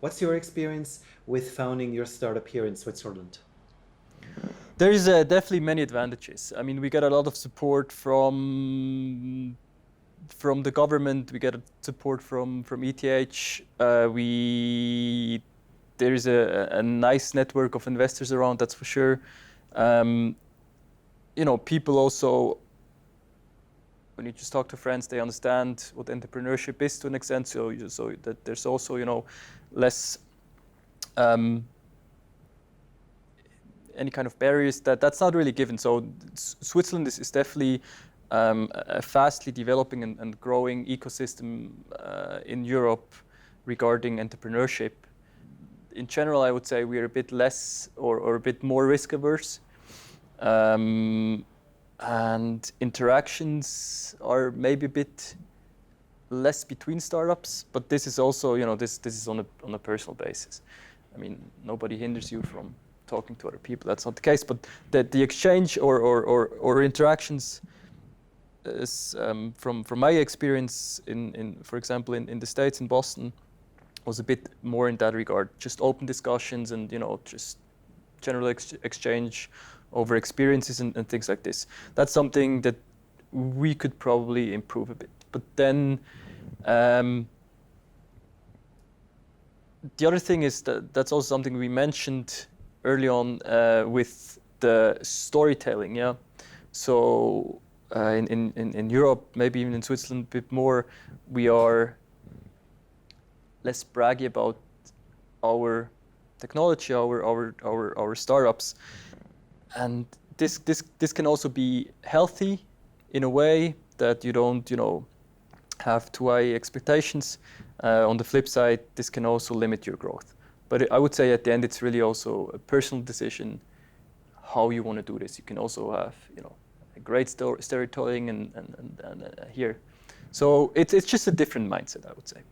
What's your experience with founding your startup here in Switzerland? There is definitely many advantages. I mean, we get a lot of support from the government. We get support from ETH. There is a nice network of investors around. That's for sure. People also, when you just talk to friends, they understand what entrepreneurship is to an extent. So that there's also less any kind of barriers that's not really given. So Switzerland is definitely a fastly developing and growing ecosystem in Europe regarding entrepreneurship. In general, I would say we're a bit less or a bit more risk averse. And interactions are maybe a bit less between startups, but this is also, this is on a personal basis. I mean, nobody hinders you from talking to other people. That's not the case, but the exchange or interactions is, from my experience in for example in the States, in Boston, was a bit more in that regard, just open discussions and just general exchange over experiences and things like this. That's something that we could probably improve a bit. But then the other thing is that's also something we mentioned early on with the storytelling. Yeah, so in Europe, maybe even in Switzerland a bit more, we are less braggy about our technology, our startups, and this can also be healthy in a way that you don't have too high expectations. On the flip side, this can also limit your growth. But I would say at the end, it's really also a personal decision how you want to do this. You can also have a great storytelling and here. So it's just a different mindset, I would say.